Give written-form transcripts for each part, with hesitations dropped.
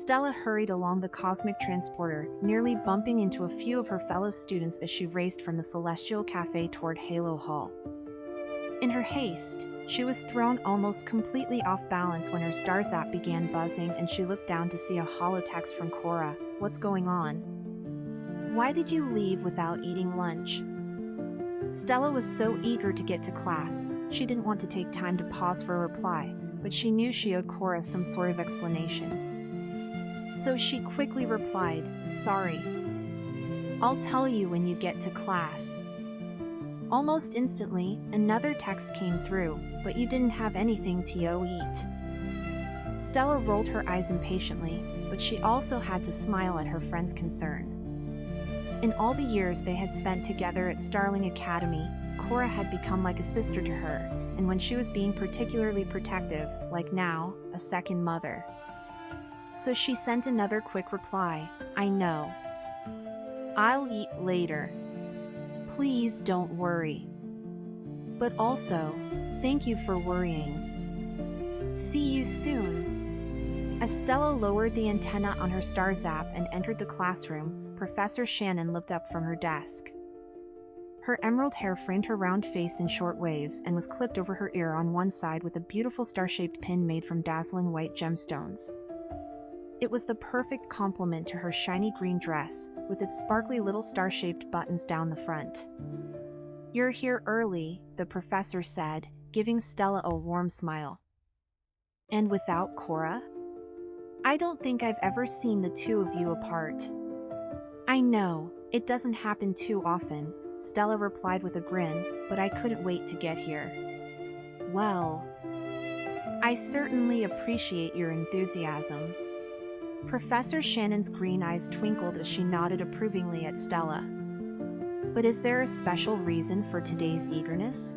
Stella hurried along the cosmic transporter, nearly bumping into a few of her fellow students as she raced from the Celestial Cafe toward Halo Hall. In her haste, she was thrown almost completely off balance when her star zap began buzzing and she looked down to see a holotext from Cora. "What's going on? Why did you leave without eating lunch?" Stella was so eager to get to class, she didn't want to take time to pause for a reply, but she knew she owed Cora some sort of explanation. So she quickly replied, "Sorry. I'll tell you when you get to class." Almost instantly, another text came through, "But you didn't have anything to eat." Stella rolled her eyes impatiently, but she also had to smile at her friend's concern. In all the years they had spent together at Starling Academy, Cora had become like a sister to her, and when she was being particularly protective, like now, a second mother. So she sent another quick reply, "I know. I'll eat later. Please don't worry. But also, thank you for worrying. See you soon." As Stella lowered the antenna on her star zap and entered the classroom, Professor Shannon looked up from her desk. Her emerald hair framed her round face in short waves and was clipped over her ear on one side with a beautiful star-shaped pin made from dazzling white gemstones. It was the perfect complement to her shiny green dress, with its sparkly little star-shaped buttons down the front. "You're here early," the professor said, giving Stella a warm smile. "And without Cora? I don't think I've ever seen the two of you apart." "I know, it doesn't happen too often," Stella replied with a grin, "but I couldn't wait to get here." "Well, I certainly appreciate your enthusiasm." Professor Shannon's green eyes twinkled as she nodded approvingly at Stella. "But is there a special reason for today's eagerness?"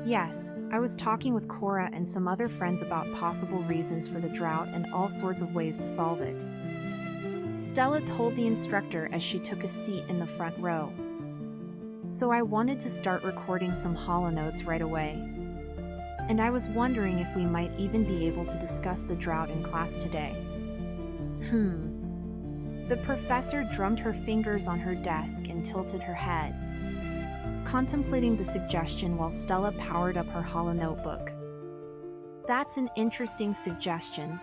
"Yes, I was talking with Cora and some other friends about possible reasons for the drought and all sorts of ways to solve it," Stella told the instructor as she took a seat in the front row. "So I wanted to start recording some holonotes right away. And I was wondering if we might even be able to discuss the drought in class today." The professor drummed her fingers on her desk and tilted her head, contemplating the suggestion while Stella powered up her holo notebook. "That's an interesting suggestion."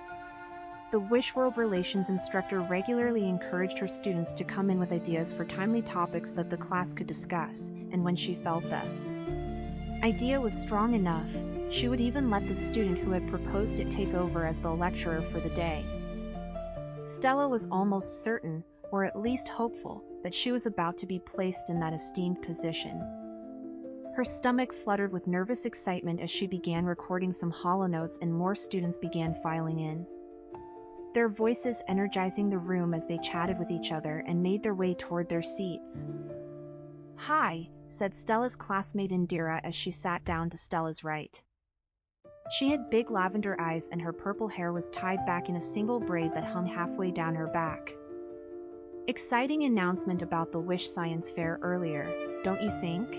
The Wish World Relations instructor regularly encouraged her students to come in with ideas for timely topics that the class could discuss, and when she felt the idea was strong enough, she would even let the student who had proposed it take over as the lecturer for the day. Stella was almost certain, or at least hopeful, that she was about to be placed in that esteemed position. Her stomach fluttered with nervous excitement as she began recording some holonotes and more students began filing in, their voices energizing the room as they chatted with each other and made their way toward their seats. "Hi," said Stella's classmate Indira as she sat down to Stella's right. She had big lavender eyes and her purple hair was tied back in a single braid that hung halfway down her back. "Exciting announcement about the Wish Science Fair earlier, don't you think?"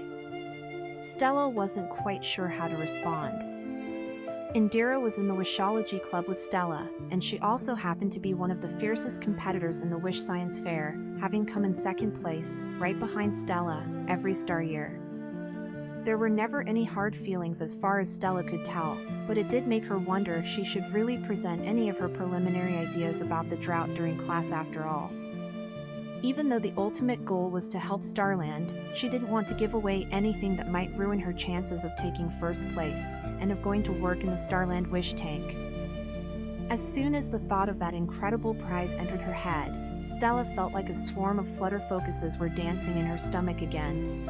Stella wasn't quite sure how to respond. Indira was in the Wishology Club with Stella, and she also happened to be one of the fiercest competitors in the Wish Science Fair, having come in second place, right behind Stella, every star year. There were never any hard feelings as far as Stella could tell, but it did make her wonder if she should really present any of her preliminary ideas about the drought during class after all. Even though the ultimate goal was to help Starland, she didn't want to give away anything that might ruin her chances of taking first place, and of going to work in the Starland Wish Tank. As soon as the thought of that incredible prize entered her head, Stella felt like a swarm of flutter focuses were dancing in her stomach again.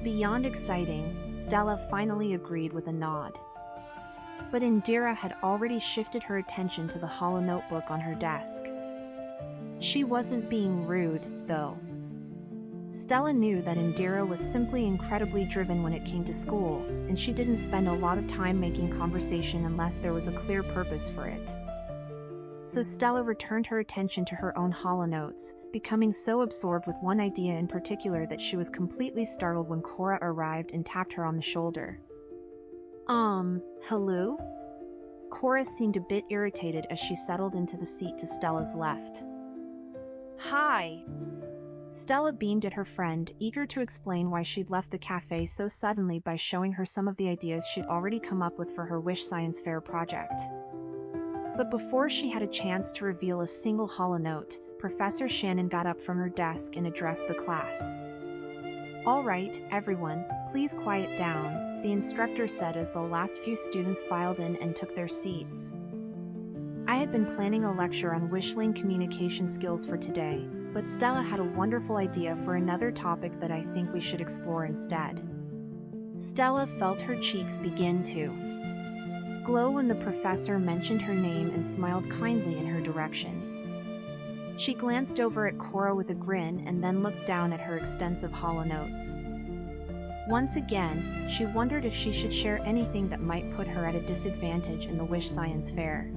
Beyond exciting, Stella finally agreed with a nod. But Indira had already shifted her attention to the holo notebook on her desk. She wasn't being rude, though. Stella knew that Indira was simply incredibly driven when it came to school, and she didn't spend a lot of time making conversation unless there was a clear purpose for it. So Stella returned her attention to her own holonotes, becoming so absorbed with one idea in particular that she was completely startled when Cora arrived and tapped her on the shoulder. Hello?" Cora seemed a bit irritated as she settled into the seat to Stella's left. "Hi." Stella beamed at her friend, eager to explain why she'd left the cafe so suddenly by showing her some of the ideas she'd already come up with for her Wish Science Fair project. But before she had a chance to reveal a single hollow note, Professor Shannon got up from her desk and addressed the class. "All right, everyone, please quiet down," the instructor said as the last few students filed in and took their seats. I had been planning a lecture on wishling communication skills for today, but Stella had a wonderful idea for another topic that I think we should explore instead. Stella felt her cheeks begin to glow when the professor mentioned her name and smiled kindly in her direction. She glanced over at Cora with a grin and then looked down at her extensive hollow notes. Once again, she wondered if she should share anything that might put her at a disadvantage in the Wish Science Fair.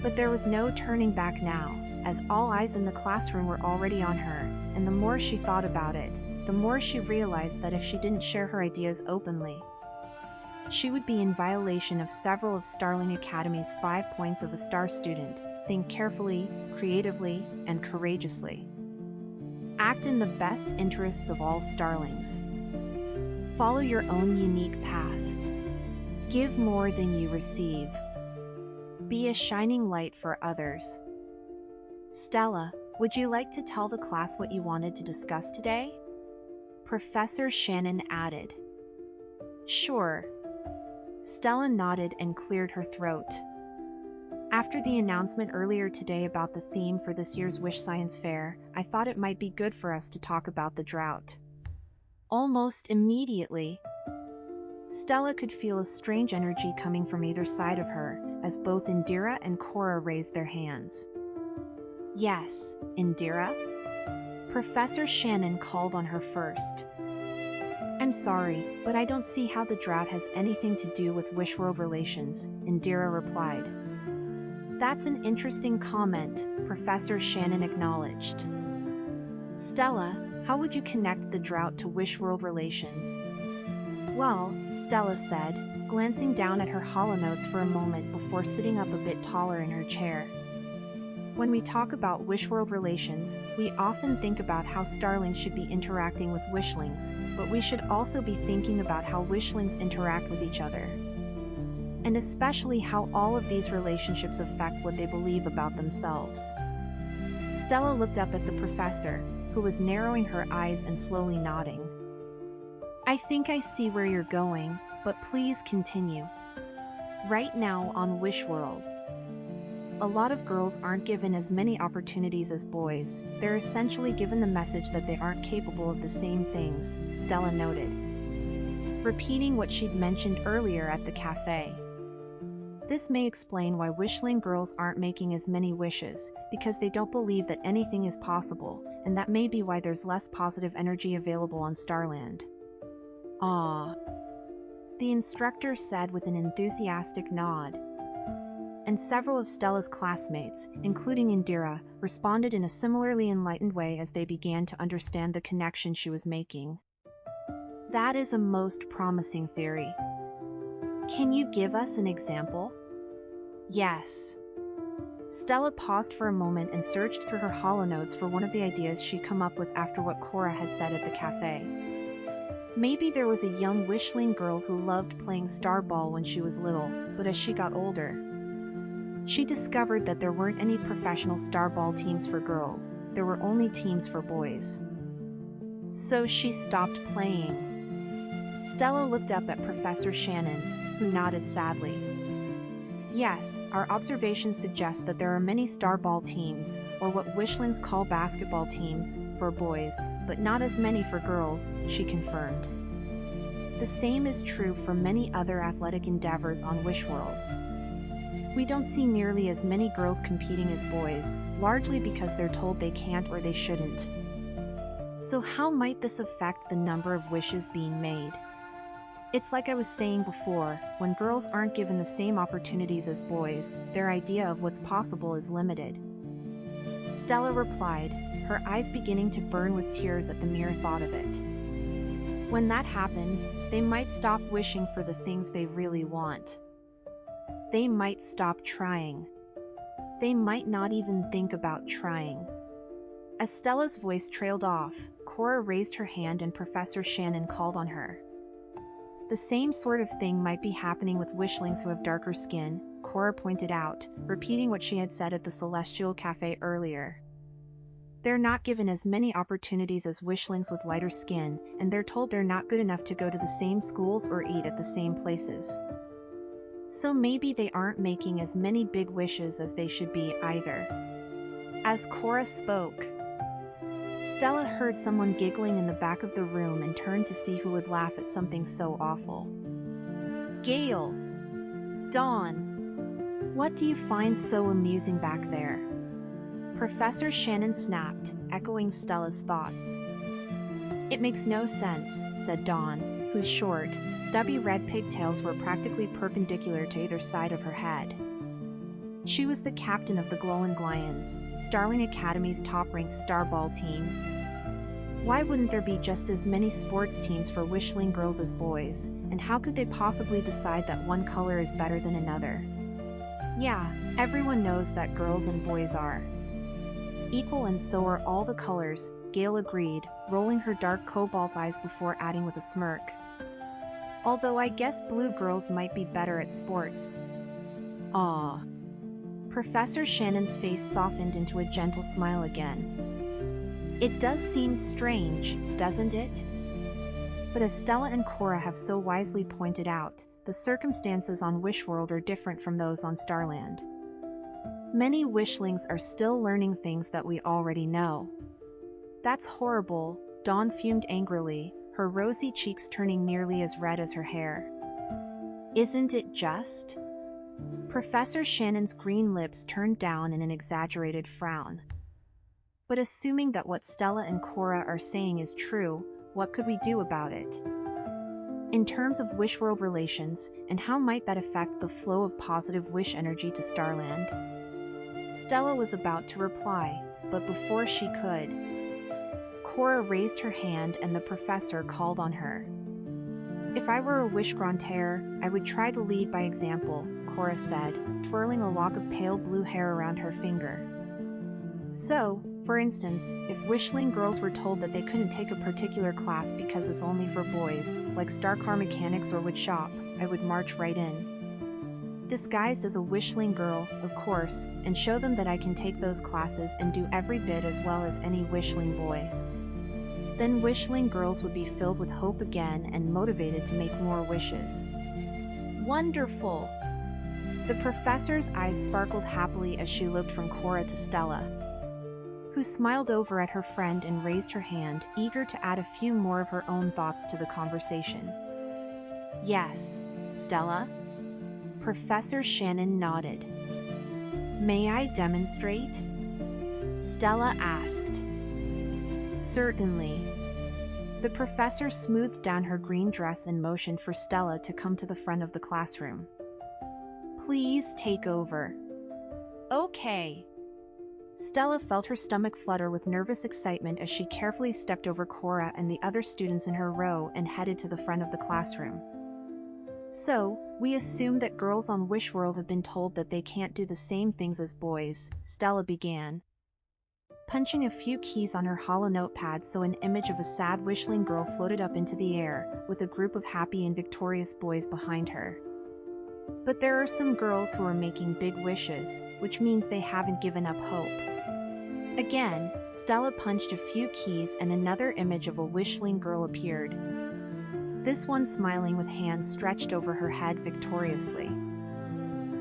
But there was no turning back now, as all eyes in the classroom were already on her, and the more she thought about it, the more she realized that if she didn't share her ideas openly, she would be in violation of several of Starling Academy's 5 points of a star student: think carefully, creatively, and courageously. Act in the best interests of all Starlings. Follow your own unique path. Give more than you receive. Be a shining light for others. Stella, would you like to tell the class what you wanted to discuss today? Professor Shannon added. Sure. Stella nodded and cleared her throat. After the announcement earlier today about the theme for this year's Wish Science Fair, I thought it might be good for us to talk about the drought. Almost immediately, Stella could feel a strange energy coming from either side of her, as both Indira and Cora raised their hands. Yes, Indira? Professor Shannon called on her first. I'm sorry, but I don't see how the drought has anything to do with Wish-world relations, Indira replied. That's an interesting comment, Professor Shannon acknowledged. Stella, how would you connect the drought to Wish-world relations? Well, Stella said, glancing down at her hollow notes for a moment before sitting up a bit taller in her chair. When we talk about Wish-world relations, we often think about how Starlings should be interacting with Wishlings, but we should also be thinking about how Wishlings interact with each other. And especially how all of these relationships affect what they believe about themselves. Stella looked up at the professor, who was narrowing her eyes and slowly nodding. I think I see where you're going, but please continue. Right now on Wish World, a lot of girls aren't given as many opportunities as boys. They're essentially given the message that they aren't capable of the same things, Stella noted, repeating what she'd mentioned earlier at the cafe. This may explain why wishling girls aren't making as many wishes, because they don't believe that anything is possible, and that may be why there's less positive energy available on Starland. Ah, the instructor said with an enthusiastic nod. And several of Stella's classmates, including Indira, responded in a similarly enlightened way as they began to understand the connection she was making. That is a most promising theory. Can you give us an example? Yes. Stella paused for a moment and searched through her hollow notes for one of the ideas she'd come up with after what Cora had said at the cafe. Maybe there was a young wishling girl who loved playing starball when she was little, but as she got older, she discovered that there weren't any professional starball teams for girls, there were only teams for boys. So she stopped playing. Stella looked up at Professor Shannon, who nodded sadly. Yes, our observations suggest that there are many starball teams, or what wishlings call basketball teams, for boys, but not as many for girls, she confirmed. The same is true for many other athletic endeavors on Wish World. We don't see nearly as many girls competing as boys, largely because they're told they can't or they shouldn't. So how might this affect the number of wishes being made? It's like I was saying before, when girls aren't given the same opportunities as boys, their idea of what's possible is limited. Stella replied, her eyes beginning to burn with tears at the mere thought of it. When that happens, they might stop wishing for the things they really want. they might stop trying. They might not even think about trying. As Stella's voice trailed off, Cora raised her hand and Professor Shannon called on her. The same sort of thing might be happening with wishlings who have darker skin, Cora pointed out, repeating what she had said at the Celestial Cafe earlier. They're not given as many opportunities as wishlings with lighter skin, and they're told they're not good enough to go to the same schools or eat at the same places. So maybe they aren't making as many big wishes as they should be either. As Cora spoke, Stella heard someone giggling in the back of the room and turned to see who would laugh at something so awful. Gale! Dawn! What do you find so amusing back there? Professor Shannon snapped, echoing Stella's thoughts. It makes no sense, said Dawn, whose short, stubby red pigtails were practically perpendicular to either side of her head. She was the captain of the Glowing Starling Academy's top-ranked starball team. Why wouldn't there be just as many sports teams for wishling girls as boys, and how could they possibly decide that one color is better than another? Yeah, everyone knows that girls and boys are equal and so are all the colors, Gale agreed, rolling her dark cobalt eyes before adding with a smirk. Although I guess blue girls might be better at sports. Aw. Professor Shannon's face softened into a gentle smile again. It does seem strange, doesn't it? But as Stella and Cora have so wisely pointed out, the circumstances on Wishworld are different from those on Starland. Many wishlings are still learning things that we already know. That's horrible, Dawn fumed angrily, her rosy cheeks turning nearly as red as her hair. Isn't it just? Professor Shannon's green lips turned down in an exaggerated frown. But assuming that what Stella and Cora are saying is true, what could we do about it? In terms of Wishworld relations, and how might that affect the flow of positive wish energy to Starland? Stella was about to reply, but before she could, Cora raised her hand and the professor called on her. If I were a wish grantaire, I would try to lead by example, Cora said, twirling a lock of pale blue hair around her finger. So, for instance, if wishling girls were told that they couldn't take a particular class because it's only for boys, like star car mechanics or wood shop, I would march right in. Disguised as a wishling girl, of course, and show them that I can take those classes and do every bit as well as any wishling boy. Then wishling girls would be filled with hope again and motivated to make more wishes. Wonderful! The professor's eyes sparkled happily as she looked from Cora to Stella, who smiled over at her friend and raised her hand, eager to add a few more of her own thoughts to the conversation. Yes, Stella? Professor Shannon nodded. May I demonstrate? Stella asked. Certainly. The professor smoothed down her green dress and motioned for Stella to come to the front of the classroom. Please take over. Okay. Stella felt her stomach flutter with nervous excitement as she carefully stepped over Cora and the other students in her row and headed to the front of the classroom. So, we assume that girls on Wishworld have been told that they can't do the same things as boys, Stella began, punching a few keys on her hollow notepad so an image of a sad wishling girl floated up into the air, with a group of happy and victorious boys behind her. But there are some girls who are making big wishes, which means they haven't given up hope. Again, Stella punched a few keys and another image of a wishling girl appeared. This one smiling with hands stretched over her head victoriously.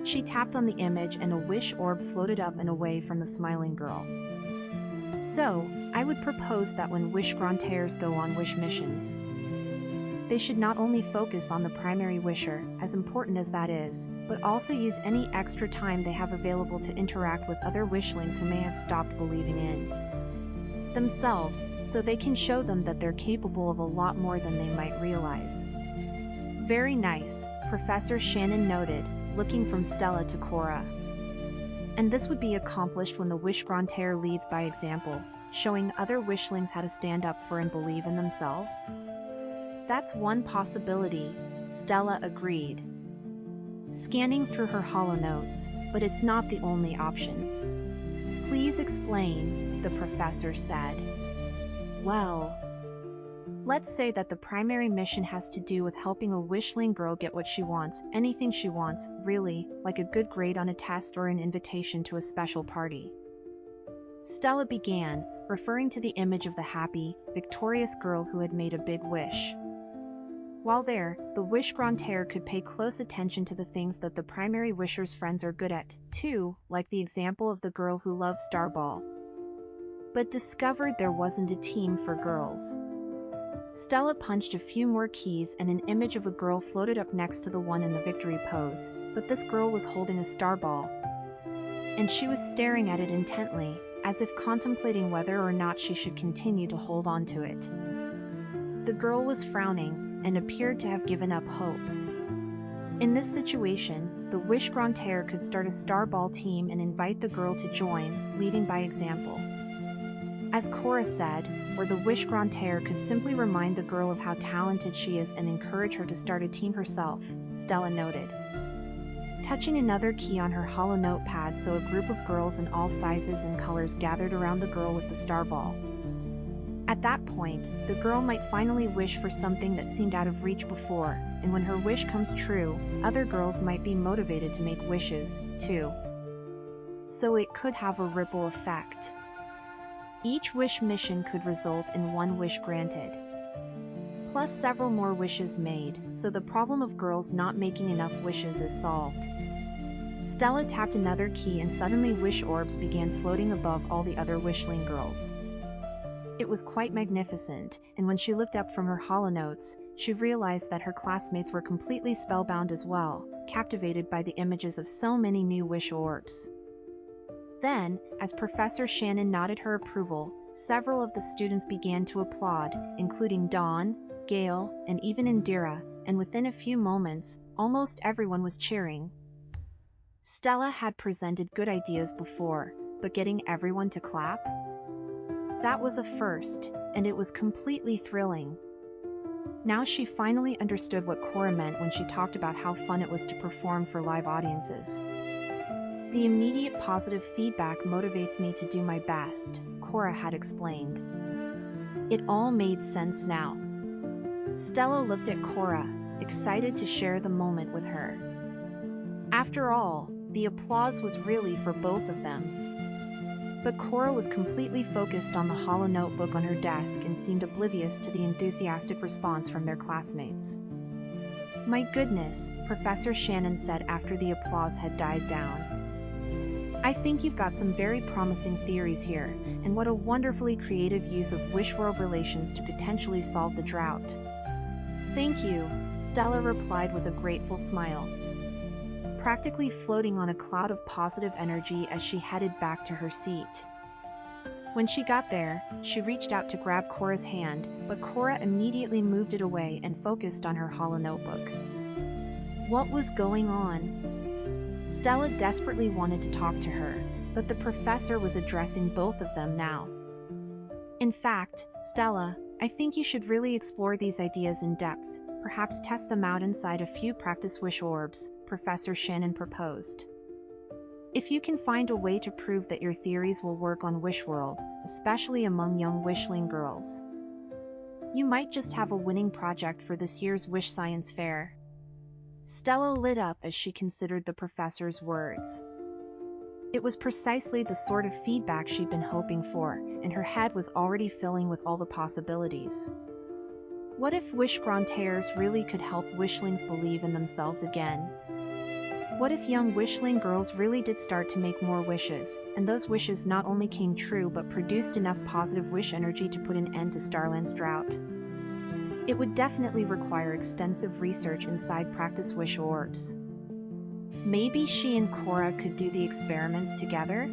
She tapped on the image and a wish orb floated up and away from the smiling girl. So, I would propose that when wish grantaires go on wish missions, they should not only focus on the primary wisher, as important as that is, but also use any extra time they have available to interact with other wishlings who may have stopped believing in themselves, so they can show them that they're capable of a lot more than they might realize. Very nice, Professor Shannon noted, looking from Stella to Cora. And this would be accomplished when the wish grantaire leads by example, showing other wishlings how to stand up for and believe in themselves? That's one possibility, Stella agreed. scanning through her hollow notes, but it's not the only option. Please explain, the professor said. Well, let's say that the primary mission has to do with helping a wishling girl get what she wants, anything she wants, really, like a good grade on a test or an invitation to a special party. Stella began, referring to the image of the happy, victorious girl who had made a big wish. While there, the wish-granter could pay close attention to the things that the primary wisher's friends are good at, too, like the example of the girl who loved Starball, but discovered there wasn't a team for girls. Stella punched a few more keys and an image of a girl floated up next to the one in the victory pose, but this girl was holding a starball, and she was staring at it intently, as if contemplating whether or not she should continue to hold on to it. The girl was frowning and appeared to have given up hope. In this situation, the wish-granter could start a starball team and invite the girl to join, leading by example. As Cora said, or the wish-granter could simply remind the girl of how talented she is and encourage her to start a team herself, Stella noted. Touching another key on her hollow notepad so a group of girls in all sizes and colors gathered around the girl with the starball. At that point, the girl might finally wish for something that seemed out of reach before, and when her wish comes true, other girls might be motivated to make wishes, too. So it could have a ripple effect. Each wish mission could result in one wish granted, plus several more wishes made, so the problem of girls not making enough wishes is solved. Stella tapped another key and suddenly wish orbs began floating above all the other wishling girls. It was quite magnificent, and when she looked up from her hollow notes, she realized that her classmates were completely spellbound as well, captivated by the images of so many new wish orbs. Then, as Professor Shannon nodded her approval, several of the students began to applaud, including Dawn, Gail, and even Indira, and within a few moments, almost everyone was cheering. Stella had presented good ideas before, but getting everyone to clap? That was a first, and it was completely thrilling. Now she finally understood what Cora meant when she talked about how fun it was to perform for live audiences. The immediate positive feedback motivates me to do my best, Cora had explained. It all made sense now. Stella looked at Cora, excited to share the moment with her. After all, the applause was really for both of them. But Cora was completely focused on the hollow notebook on her desk and seemed oblivious to the enthusiastic response from their classmates. "My goodness," Professor Shannon said after the applause had died down. "I think you've got some very promising theories here, and what a wonderfully creative use of wish-world relations to potentially solve the drought." "Thank you," Stella replied with a grateful smile, practically floating on a cloud of positive energy as she headed back to her seat. When she got there, she reached out to grab Cora's hand, but Cora immediately moved it away and focused on her hollow notebook. What was going on? Stella desperately wanted to talk to her, but the professor was addressing both of them now. "In fact, Stella, I think you should really explore these ideas in depth, perhaps test them out inside a few practice wish orbs," Professor Shannon proposed. "If you can find a way to prove that your theories will work on Wishworld, especially among young wishling girls, you might just have a winning project for this year's Wish Science Fair." Stella lit up as she considered the professor's words. It was precisely the sort of feedback she'd been hoping for, and her head was already filling with all the possibilities. What if wish-granters really could help wishlings believe in themselves again? What if young wishling girls really did start to make more wishes, and those wishes not only came true but produced enough positive wish energy to put an end to Starland's drought? It would definitely require extensive research inside practice wish orbs. Maybe she and Cora could do the experiments together?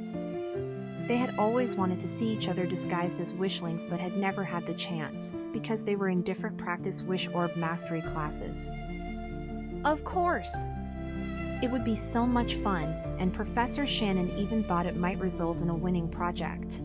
They had always wanted to see each other disguised as wishlings but had never had the chance, because they were in different practice wish orb mastery classes. Of course! It would be so much fun, and Professor Shannon even thought it might result in a winning project.